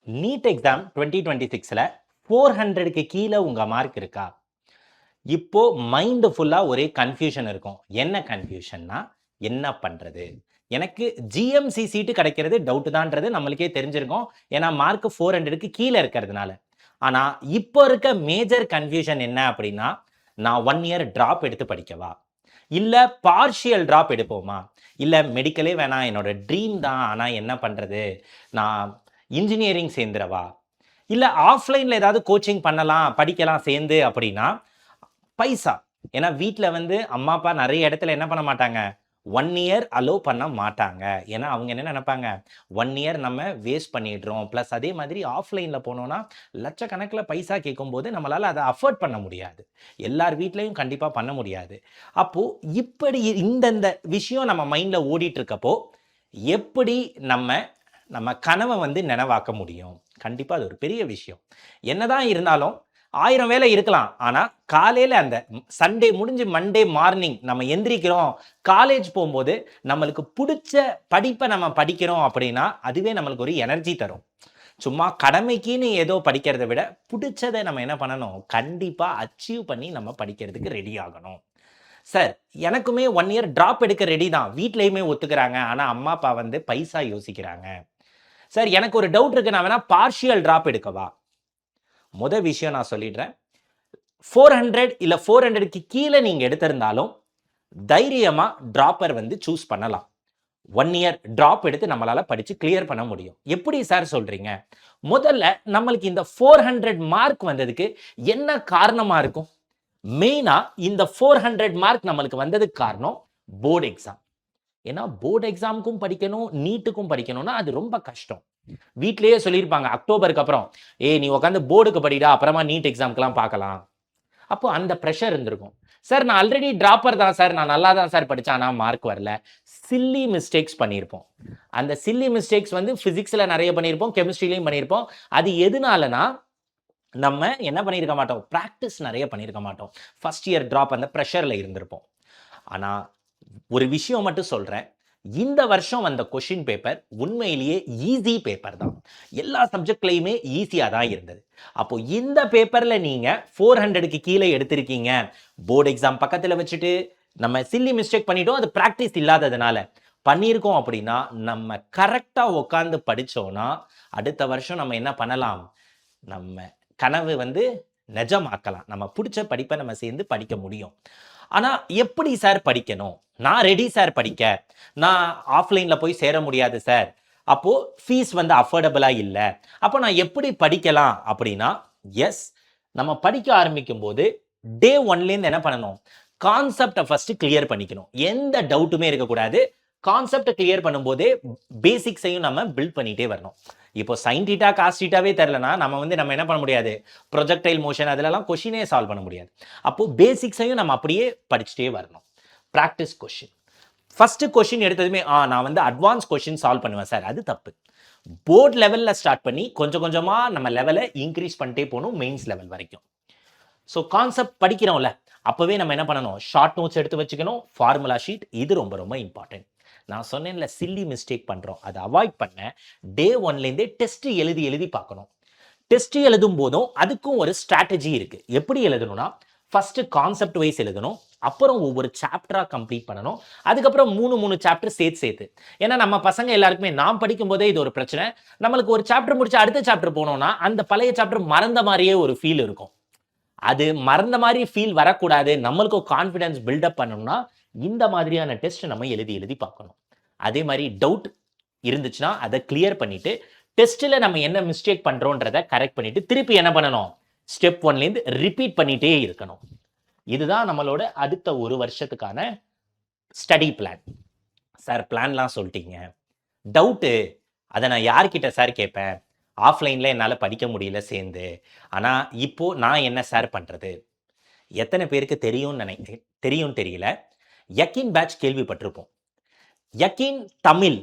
NEET exam 2026ல 400க்கு கீழே உங்க mark இருக்கா? இப்போ மைண்ட் ஃபுல்லா ஒரே கன்ஃபியூஷன் இருக்கும். என்ன கன்ஃபியூஷன்னா, என்ன பண்றது? எனக்கு ஜிஎம்சி சீட்டு கிடைக்கிறது டவுட் தான்ன்றது நம்மளுக்கே தெரிஞ்சிருக்கும். ஏன்னா மார்க் 400க்கு கீழ இருக்கிறதுனால. ஆனா இப்போ இருக்க மேஜர் கன்ஃபியூஷன் என்ன அப்படின்னா, நான் 1 இயர் டிராப் எடுத்து படிக்கவா? இல்ல பார்ஷியல் டிராப் எடுப்போமா? இல்ல மெடிக்கலே வேணாம் என்னோட ட்ரீம் தான். ஆனா என்ன பண்றது? நான் இன்ஜினியரிங் சேர்ந்துறவா? இல்ல ஆஃப்லைன்ல ஏதாவது கோச்சிங் பண்ணலாம், படிக்கலாம் சேர்ந்து அப்படின்னா, பைசா. ஏன்னா வீட்ல வந்து அம்மா, அப்பா நெறைய இடத்துல என்ன பண்ண மாட்டாங்க, 1 இயர் அலோவ் பண்ண மாட்டாங்க. ஏன்னா அவங்க என்ன நெனைப்பாங்க, 1 இயர் நம்ம வேஸ்ட் பண்ணிடுறோம். பிளஸ் அதே மாதிரி ஆஃப்லைன்ல போனோம்னா, லட்சக்கணக்குல பைசா கேட்கும்போது நம்மளால அத அஃபோர்ட் பண்ண முடியாது. எல்லார் வீட்லயும் கண்டிப்பா பண்ண முடியாது. அப்போ இப்படி இந்தந்த விஷயம் நம்ம மைண்ட்ல ஓடிட்டு இருக்கப்போ, எப்படி நம்ம நம்ம கனவ வந்து நனவாக்க முடியும்? கண்டிப்பா அது ஒரு பெரிய விஷயம். என்னதான் இருந்தாலும் 1000 வேலை இருக்கலாம். ஆனா, காலையில அந்த சண்டே முடிஞ்சு மண்டே மார்னிங் நம்ம எந்திரிக்கிறோம், காலேஜ் போம்போது நம்மளுக்கு புடிச்ச படிப்ப நம்ம படிக்கிறோம் அப்படின்னா, அதுவே நம்மளுக்கு ஒரு எனர்ஜி தரும். சும்மா கடமைக்குன்னு ஏதோ படிக்கிறத விட, புடிச்சத நம்ம என்ன பண்ணணும்? கண்டிப்பா அச்சீவ் பண்ணி நம்ம படிக்கிறதுக்கு ரெடி ஆகணும். சார், எனக்குமே 1 இயர் டிராப் எடுக்க ரெடி தான். வீட்லயுமே ஒத்துக்கிறாங்க. ஆனா, அம்மா, அப்பா வந்து பைசா யோசிக்கிறாங்க. சார், எனக்கு ஒரு டவுட் இருக்கு. நான் வேணா பார்ஷியல் டிராப் எடுக்கவா? மொத விஷயம் நான் சொல்லிடுறேன். 400 இல்ல 400க்கு கீழ நீங்க எடுத்திருந்தாலும், தைரியமா டிராப்பர் வந்து சூஸ் பண்ணலாம். 1 இயர் டிராப் எடுத்து நம்மளால படிச்சு கிளியர் பண்ண முடியும். எப்படி சார் சொல்றீங்க? முதல்ல நம்மளுக்கு இந்த 400 மார்க் வந்ததுக்கு என்ன காரணமா இருக்கும்? மெயினா இந்த 400 மார்க் நம்மளுக்கு வந்ததுக்கு காரணம் போர்டு எக்ஸாம். ஏன்னா போர்டு எக்ஸாம்க்கும் படிக்கணும், நீட்டுக்கும் படிக்கணும்னா அது ரொம்ப கஷ்டம். வீட்லயே சொல்லியிருப்பாங்க அக்டோபருக்கு அப்புறம், "ஏய் நீ உட்காந்து போர்டுக்கு படிடா, அப்புறமா நீட் எக்ஸாம்க்குலாம் பார்க்கலாம்." அப்போ அந்த பிரஷர் இருந்திருக்கும். சார் நான் ஆல்ரெடி டிராப்பர் தான் சார். நான் நல்லா தான் சார் படிச்சேன். ஆனா மார்க் வரல. சில்லி மிஸ்டேக்ஸ் பண்ணியிருப்போம். அந்த சில்லி மிஸ்டேக்ஸ் வந்து பிசிக்ஸ்ல நெறைய பண்ணியிருப்போம். கெமிஸ்ட்ரிலயும் பண்ணியிருப்போம். அது எதுனாலனா, நம்ம என்ன பண்ணியிருக்க மாட்டோம், பிராக்டிஸ் நெறைய பண்ணியிருக்க மாட்டோம். ஃபர்ஸ்ட் இயர் டிராப் அந்த பிரஷர்ல இருந்திருப்போம். ஆனா, ஒரு விஷயம் மட்டும் சொல்றேன். இந்த வருஷம் வந்த கொஸ்டின் பேப்பர் உண்மையிலேயே ஈஸி பேப்பர் தான். எல்லா சப்ஜெக்ட்லயுமே ஈஸியா தான் இருந்தது. அப்போ இந்த பேப்பர்ல நீங்க 400க்கு கீழ எடுத்திருக்கீங்க. போர்டு எக்ஸாம் பக்கத்துல வச்சுட்டு நம்ம சில்லி மிஸ்டேக் பண்ணிட்டோம். அது பிராக்டிஸ் இல்லாததுனால. பண்ணியிருக்கோம் அப்படின்னா, நம்ம கரெக்ட்டா உட்கார்ந்து படிச்சோம்னா, அடுத்த வருஷம் நம்ம என்ன பண்ணலாம்? நம்ம கனவு வந்து நிஜமாக்கலாம். நம்ம புடிச்ச படிப்ப நம்ம சேர்ந்து படிக்க முடியும். ஆனா, எப்படி சார் படிக்கணும்? நான் ரெடி சார் படிக்க. நான் ஆஃப்லைன்ல போய் சேர முடியாது சார். அப்போ ஃபீஸ் வந்து அஃபோர்டபுளா இல்ல. அப்போ நான் எப்படி படிக்கலாம்? அப்படின்னா, எஸ் நம்ம படிக்க ஆரம்பிக்கும்போது டே 1லேருந்து என்ன பண்ணணும்? கான்செப்ட்ட ஃபர்ஸ்ட் கிளியர் பண்ணிக்கணும். எந்த டவுட்டுமே இருக்கக்கூடாது. கான்செப்ட்ட கிளியர் பண்ணும்போதே பேசிக்ஸையும் நம்ம பில்ட் பண்ணிட்டே வரணும். இப்போ சைன் தீட்டா, காஸ் தீட்டாவே தெரியலனா, நம்ம என்ன பண்ண முடியாது? ப்ரொஜெக்டைல் மோஷன் அதுலலாம் கொஸ்டினே சால்வ் பண்ண முடியாது. அப்போ பேசிக்ஸையும் நம்ம அப்படியே படிச்சுட்டே வரணும். Practice question. ஃபர்ஸ்ட் கொஸ்டின் எடுத்ததுமே, நான் வந்து அட்வான்ஸ் கொஸ்டின் சால்வ் பண்ணுவேன் சார். அது தப்பு. போர்ட் லெவல்ல ஸ்டார்ட் பண்ணி கொஞ்சம் கொஞ்சமா நம்ம லெவல இன்கிரீஸ் பண்ணிட்டே போணும் மெயின்ஸ் லெவல் வரைக்கும். ஸோ கான்செப்ட் படிக்கிறோம்ல, அப்பவே நம்ம என்ன பண்ணணும்? ஷார்ட் நோட்ஸ் எடுத்து வச்சுக்கணும். ஃபார்முலா ஷீட் இது ரொம்ப ரொம்ப இம்பார்ட்டன்ட். நான் சொன்னேன்ல சில்லி மிஸ்டேக் பண்றோம். அதை அவாய்ட் பண்ண டே 1லேருந்தே டெஸ்ட் எழுதி எழுதி பார்க்கணும். டெஸ்ட் எழுதும் போதும் அதுக்கும் ஒரு ஸ்ட்ராட்டஜி இருக்கு. எப்படி எழுதணும்னா, ஃபர்ஸ்ட் கான்செப்ட் வைஸ் எழுதணும். அப்புறம் ஒவ்வொரு சாப்டரா கம்ப்ளீட் பண்ணணும். அதுக்கப்புறம் 3 சாப்டர் சேர்த்து. ஏன்னா நம்ம பசங்க எல்லாருக்குமே நான் படிக்கும் போதே இது ஒரு பிரச்சனை. நம்மளுக்கு ஒரு சாப்டர் முடிச்சு அடுத்த சாப்டர் போனோம்னா, அந்த பழைய சாப்டர் மறந்த மாதிரியே ஒரு ஃபீல் இருக்கும். அது மறந்த மாதிரி ஃபீல் வரக்கூடாது. நம்மளுக்கு கான்ஃபிடன்ஸ் பில்டப் பண்ணணும்னா, இந்த மாதிரியான டெஸ்ட் நம்ம எழுதி எழுதி பார்க்கணும். அதே மாதிரி டவுட் இருந்துச்சுன்னா, அதை கிளியர் பண்ணிட்டு, டெஸ்ட்ல நம்ம என்ன மிஸ்டேக் பண்றோம்ன்றத கரெக்ட் பண்ணிட்டு, திருப்பி என்ன பண்ணணும்? ஸ்டெப் 1லேருந்து ரிப்பீட் பண்ணிட்டே இருக்கணும். இதுதான் நம்மளோட அடுத்த 1 வருஷத்துக்கான ஸ்டடி பிளான். சார் பிளான்லாம் சொல்லிட்டீங்க. டவுட்டு அத நான் யார்கிட்ட சார் கேட்பேன்? ஆஃப்லைன்ல என்னால படிக்க முடியல சேர்ந்து. ஆனா, இப்போ நான் என்ன சார் பண்றது? எத்தன பேருக்கு தெரியும்னு தெரியல. யக்கீன் பேட்ச் கேள்விப்பட்டிருப்போம். யக்கீன் தமிழ்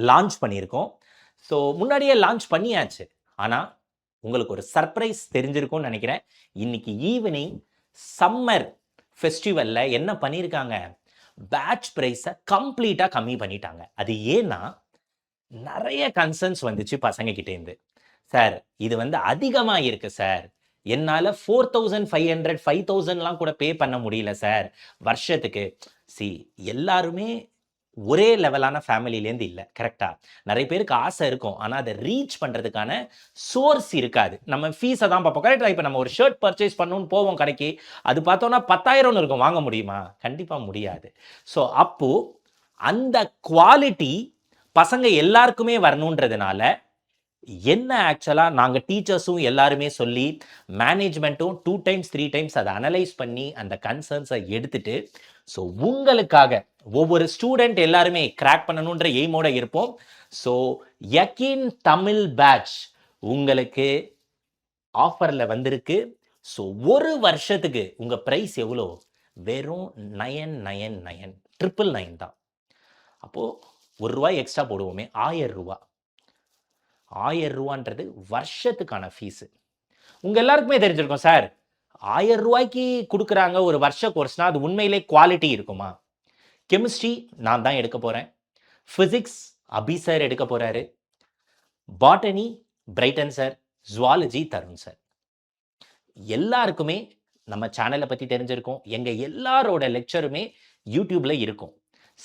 லான்ச் பண்ணியிருக்கோம். ஸோ முன்னாடியே லான்ச் பண்ணியாச்சு. ஆனா, உங்களுக்கு ஒரு சர்ப்ரைஸ் தெரிஞ்சிருக்கும்னு நினைக்கிறேன். இன்னைக்கு ஈவினிங் சம்மர் ஃபெஸ்டிவல்ல என்ன பண்ணியிருக்காங்க? பேட்ச் பிரைஸ கம்ப்ளீட்டா கம்மி பண்ணிட்டாங்க. அது ஏன்னா, நெறைய கன்சர்ன்ஸ் வந்துச்சு பசங்க கிட்டேருந்து. சார் இது வந்து அதிகமா இருக்கு சார், என்னால 4500 5000லாம் கூட பே பண்ண முடியல சார் வருஷத்துக்கு. சி எல்லாருமே ஒரே லெவலான ஃபேமிலிலேருந்து இல்ல. கரெக்ட்டா? நெறைய பேருக்கு ஆசை இருக்கும். ஆனா அத ரீச் பண்றதுக்கான சோர்ஸ் இருக்காது. நம்ம ஃபீஸ தான் பார்ப்போம். கரெக்ட்டா? இப்ப நம்ம ஒரு ஷர்ட் பர்ச்சேஸ் பண்ணணும்னு போவோம் கடைக்கு. அது பார்த்தோம்னா 10,000ன்னு இருக்கும். வாங்க முடியுமா? கண்டிப்பா முடியாது. ஸோ அப்போ அந்த குவாலிட்டி பசங்க எல்லாருக்குமே வரணுன்றதுனால, என்ன ஆக்சுவலா நாங்க டீச்சர்ஸும் எல்லாருமே சொல்லி, மேனேஜ்மென்ட்டும் 2 டைம்ஸ் 3 டைம்ஸ் அத அனலைஸ் பண்ணி, அந்த கன்சர்ன்ஸ எடுத்துட்டு, ஸோ உங்களுக்காக ஒவ்வொரு ஸ்டூடெண்ட் எல்லாருமே கிராக் பண்ணணுன்ற எய்மோட இருப்போம். ஸோ யகீன் தமிழ் பேட்ச் உங்களுக்கு ஆஃபர்ல வந்திருக்கு. ஸோ ஒரு வருஷத்துக்கு உங்க பிரைஸ் எவ்வளோ? வெறும் 999 999 தான். அப்போ ரூ. 1 எக்ஸ்ட்ரா போடுவோமே ரூ. 1000 ரூ. 1000ன்றது வருஷத்துக்கான ஃபீஸ். உங்க எல்லாருக்குமே தெரிஞ்சிருக்கும் சார். ரூ. 1000க்கு குடுக்குறாங்க ஒரு வருஷ கோர்ஸ்னா அது உண்மையிலே குவாலிட்டி இருக்குமா? கெமிஸ்ட்ரி நான் தான் எடுக்க போறேன். பிசிக்ஸ் அபி சார் எடுக்க போறாரு. Botany Brayton sir, zoology Tarun sir. எல்லாருக்குமே நம்ம சேனலை பத்தி தெரிஞ்சிருக்கும். எங்க எல்லாரோட லெக்சருமே யூடியூப்ல இருக்கும்.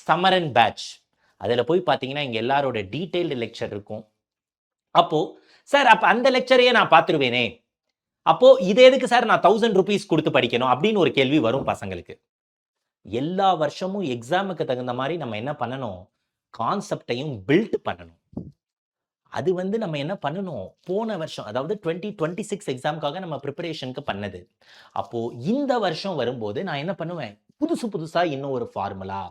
சமரன் பேட்ச் அதுல போய் பார்த்தீங்கன்னா எங்க எல்லாரோட டீடைல்டு லெக்சர் இருக்கும். அப்போ சார் அப்ப அந்த லெக்சரையே நான் பார்த்துருவேனே, அப்போ இது எதுக்கு சார் நான் 1000 ரூபீஸ் கொடுத்து படிக்கணும் அப்படின்னு ஒரு கேள்வி வரும் பசங்களுக்கு. எல்லா வருஷமும் எக்ஸாமுக்கு தகுந்த மாதிரி நம்ம என்ன பண்ணணும்? கான்செப்டையும் பில்ட் பண்ணணும். அது வந்து நம்ம என்ன பண்ணணும்? போன வருஷம் அதாவது 2026 எக்ஸாம்க்காக நம்ம பிரிப்பரேஷனுக்கு பண்ணது. அப்போ இந்த வருஷம் வரும்போது நான் என்ன பண்ணுவேன்? புதுசு புதுசா இன்னும் ஒரு ஃபார்முலா,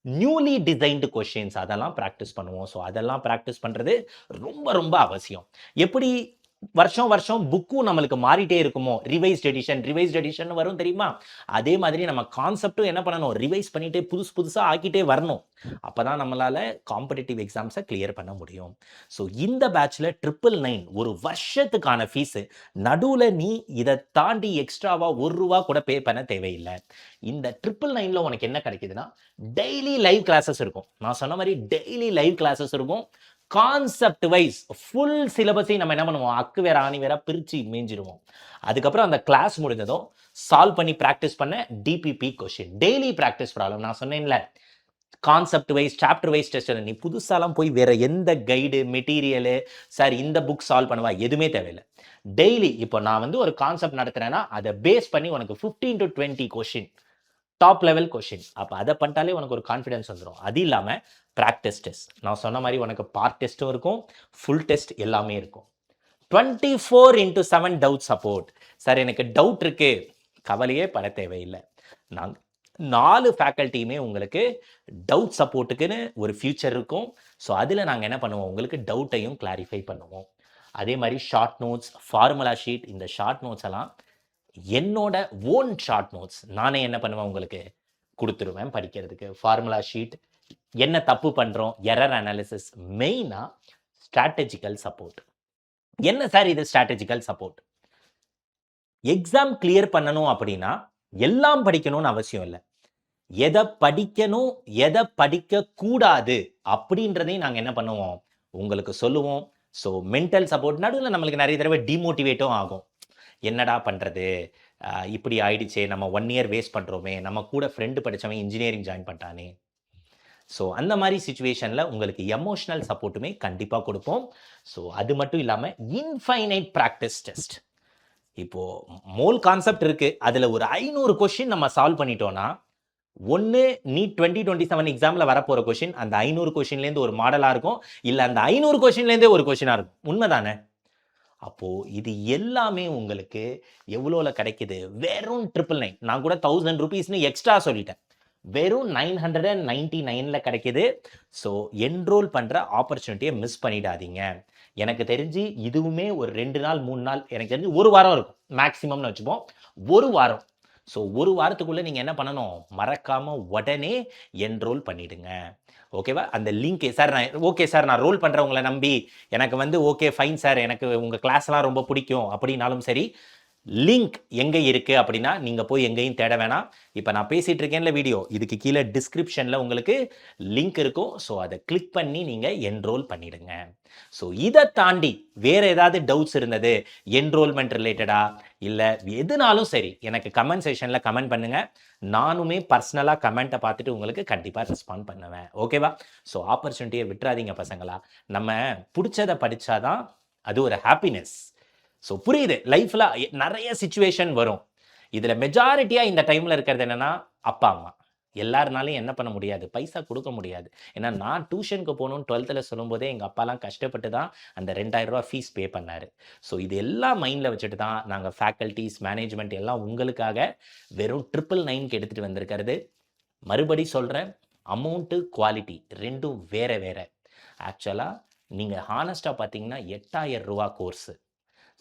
நியூலி டிசைன்டு கொஸ்டின்ஸ் அதெல்லாம் பிராக்டிஸ் பண்ணுவோம். ஸோ அதெல்லாம் பிராக்டிஸ் பண்றது ரொம்ப ரொம்ப அவசியம். எப்படி வருஷம் வருஷம் புக்கும் நம்மளுக்கு மாறிட்டே இருக்குமோ, ரிவைஸ்ட் எடிஷன் வரும் தெரியுமா? அதே மாதிரி நம்ம கான்செப்டும் என்ன பண்ணணும்? ரிவைஸ் பண்ணிட்டே புதுசு புதுசா ஆக்கிட்டே வரணும். அப்பதான் நம்மளால காம்படிட்டிவ் எக்ஸாம்ஸை கிளியர் பண்ண முடியும். ஸோ இந்த பேட்ச்ல 999 ஒரு வருஷத்துக்கான ஃபீஸ். நடுவுல நீ இதை தாண்டி எக்ஸ்ட்ராவா ரூ. 1 கூட பே பண்ண தேவையில்லை. இந்த 999ல உனக்கு என்ன கிடைக்குதுன்னா, டெய்லி லைவ் கிளாஸஸ் இருக்கும். நான் சொன்ன மாதிரி டெய்லி லைவ் கிளாஸஸ் இருக்கும். கான்செப்ட் வைஸ் ஃபுல் சிலபஸையும் நம்ம என்ன பண்ணுவோம்? அக்கு வேற ஆணி வேற பிரிச்சு மேஞ்சிருவோம். அதுக்கப்புறம் அந்த கிளாஸ் முடிஞ்சதும் சால்வ் பண்ணி பிராக்டிஸ் பண்ண DPP question daily practice problem. நான் சொன்னேன்ல, concept wise chapter wise test. நீ புதுசாலாம் போய் வேற எந்த கைடு மெட்டீரியலு சார் இந்த புக் சால்வ் பண்ணுவா எதுவுமே தேவையில்லை. டெய்லி இப்போ நான் வந்து ஒரு கான்செப்ட் நடத்துறேன்னா அதை பேஸ் பண்ணி உனக்கு 15 to 20 question, top level question. அப்போ அதை பண்ணிட்டாலே உனக்கு ஒரு கான்ஃபிடன்ஸ் வந்துடும். அது இல்லாமல் ப்ராக்டிஸ் டெஸ்ட் நான் சொன்ன மாதிரி உனக்கு பார்ட் டெஸ்ட்டும் இருக்கும், ஃபுல் டெஸ்ட் எல்லாமே இருக்கும். 24/7 டவுட் சப்போர்ட். சார் எனக்கு டவுட் இருக்கு, கவலையே பட தேவையில்லை. நாங்கள் 4 ஃபேக்கல்ட்டியுமே உங்களுக்கு டவுட் சப்போர்ட்டுக்குன்னு ஒரு ஃபியூச்சர் இருக்கும். ஸோ அதில் நாங்கள் என்ன பண்ணுவோம்? உங்களுக்கு டவுட்டையும் கிளாரிஃபை பண்ணுவோம். அதே மாதிரி ஷார்ட் நோட்ஸ், ஃபார்முலா ஷீட். இந்த ஷார்ட் நோட்ஸ் எல்லாம் என்னோட ஓன் ஷார்ட் நோட்ஸ் நானே என்ன பண்ணுவேன்? உங்களுக்கு கொடுத்துருவேன் படிக்கிறதுக்கு. ஃபார்முலா ஷீட், என்ன தப்பு பண்றோம், எரர் அனாலிசிஸ், மெயினா ஸ்ட்ராட்டஜிக்கல் சப்போர்ட். என்ன சார் இது ஸ்ட்ராட்டஜிக்கல் சப்போர்ட்? எக்ஸாம் கிளியர் பண்ணணும் அப்படின்னா எல்லாம் படிக்கணும்னு அவசியம் இல்லை. எதை படிக்கணும், எதை படிக்க கூடாது அப்படின்றதையும் நாங்கள் என்ன பண்ணுவோம்? உங்களுக்கு சொல்லுவோம். So mental support. நடுவில் நம்மளுக்கு நிறைய தடவை டிமோட்டிவேட்டும் ஆகும். என்னடா பண்றது, இப்படி ஆயிடுச்சே, நம்ம 1 இயர் வேஸ்ட் பண்றோமே, நம்ம கூட ஃப்ரெண்டு படிச்சவன் இன்ஜினியரிங் ஜாயின் பண்ணிட்டானே. ஸோ அந்த மாதிரி சுச்சுவேஷனில் உங்களுக்கு எமோஷனல் சப்போர்ட்டுமே கண்டிப்பாக கொடுப்போம். ஸோ அது மட்டும் இல்லாமல் இன்ஃபைனைட் ப்ராக்டிஸ் டெஸ்ட். இப்போது மோல் கான்செப்ட் இருக்குது, அதில் ஒரு 500 கொஷின் நம்ம சால்வ் பண்ணிட்டோன்னா, ஒன்று நீட் 2027 எக்ஸாமில் வரப்போகிற கொஷின் அந்த 500 கொஷின்லேருந்து ஒரு மாடலாக இருக்கும், இல்லை அந்த 500 கொஷின்லேருந்தே ஒரு கொஷினாக இருக்கும். உண்மைதானே? அப்போது இது எல்லாமே உங்களுக்கு எவ்வளோல கிடைக்குது? வெறும் 999. நான் கூட 1000 ரூபீஸ்னு எக்ஸ்ட்ரா சொல்லிட்டேன். வெறும் 999ல கிடைக்குது. ஸோ என்ரோல் பண்ணுற ஆப்பர்ச்சுனிட்டியை மிஸ் பண்ணிடாதீங்க. எனக்கு தெரிஞ்சு இதுவுமே ஒரு 2 நாள் 3 நாள், எனக்கு தெரிஞ்சு 1 வாரம் இருக்கும் மேக்ஸிமம்னு வச்சுப்போம். 1 வாரம். ஸோ 1 வாரத்துக்குள்ளே நீங்கள் என்ன பண்ணணும்? மறக்காமல் உடனே என்ரோல் பண்ணிடுங்க. ஓகேவா? அந்த லிங்க் சார் நான் ஓகே சார் நான் ரோல் பண்ணுறவங்களை நம்பி எனக்கு வந்து ஓகே ஃபைன் சார் எனக்கு உங்கள் கிளாஸ்லாம் ரொம்ப பிடிக்கும் அப்படின்னாலும் சரி, லிங்க் எங்கே இருக்குது அப்படின்னா நீங்கள் போய் எங்கேயும் தேட வேணாம். இப்போ நான் பேசிகிட்டு இருக்கேன்ல வீடியோ, இதுக்கு கீழே டிஸ்கிரிப்ஷனில் உங்களுக்கு லிங்க் இருக்கும். ஸோ அதை கிளிக் பண்ணி நீங்கள் என்ரோல் பண்ணிடுங்க. ஸோ இதை தாண்டி வேறு ஏதாவது டவுட்ஸ் இருந்தது என்ரோல்மெண்ட் ரிலேட்டடா இல்லை எதுனாலும் சரி எனக்கு கமெண்ட் செஷனில் கமெண்ட் பண்ணுங்கள். நானுமே பர்சனலாக கமெண்ட்டை பார்த்துட்டு உங்களுக்கு கண்டிப்பாக ரெஸ்பாண்ட் பண்ணுவேன். ஓகேவா? ஸோ ஆப்பர்ச்சுனிட்டியை விட்டுறாதீங்க பசங்களா. நம்ம பிடிச்சதை படித்தாதான் அது ஒரு ஹாப்பினஸ். ஸோ புரியுது, லைஃப்பில் நிறைய சுச்சுவேஷன் வரும். இதில் மெஜாரிட்டியாக இந்த டைமில் இருக்கிறது என்னென்னா அப்பா அம்மா. எல்லாருனாலையும் என்ன பண்ண முடியாது, பைசா கொடுக்க முடியாது. ஏன்னா நான் டியூஷனுக்கு போகணும்னு 12th சொல்லும்போதே எங்கள் அப்பாலாம் கஷ்டப்பட்டு தான் அந்த 2000 ரூபா ஃபீஸ் பே பண்ணார். ஸோ இது எல்லாம் மைண்டில் வச்சுட்டு தான் நாங்கள் ஃபேக்கல்ட்டிஸ் மேனேஜ்மெண்ட் எல்லாம் உங்களுக்காக வெறும் 999க்கு எடுத்துகிட்டு வந்திருக்கிறது. மறுபடி சொல்கிறேன், அமௌண்ட்டு குவாலிட்டி ரெண்டும் வேறு வேறு. ஆக்சுவலாக நீங்கள் ஹானஸ்ட்டாக பார்த்தீங்கன்னா 8000 ரூபா கோர்ஸு.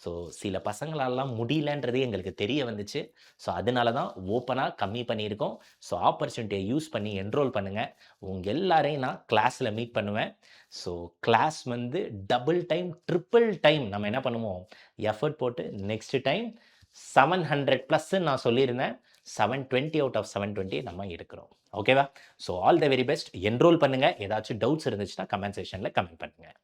ஸோ சில பசங்களாலாம் முடியலன்றது எங்களுக்கு தெரிய வந்துச்சு. ஸோ அதனால தான் ஓப்பனாக கம்மி பண்ணியிருக்கோம். ஸோ ஆப்பர்ச்சுனிட்டியை யூஸ் பண்ணி என்ரோல் பண்ணுங்கள். உங்கள் எல்லாரையும் நான் கிளாஸில் மீட் பண்ணுவேன். ஸோ கிளாஸ் வந்து டபுள் டைம் ட்ரிபிள் டைம் நம்ம என்ன பண்ணுவோம், எஃபர்ட் போட்டு நெக்ஸ்ட் டைம் 700+ நான் சொல்லியிருந்தேன். 720 அவுட் ஆஃப் 720 நம்ம எடுக்கிறோம். ஓகேவா? So all the very best. Enrol பண்ணுங்கள். ஏதாச்சும் டவுட்ஸ் இருந்துச்சுன்னா கமெண்ட் செக்ஷனில் கமெண்ட் பண்ணுங்கள்.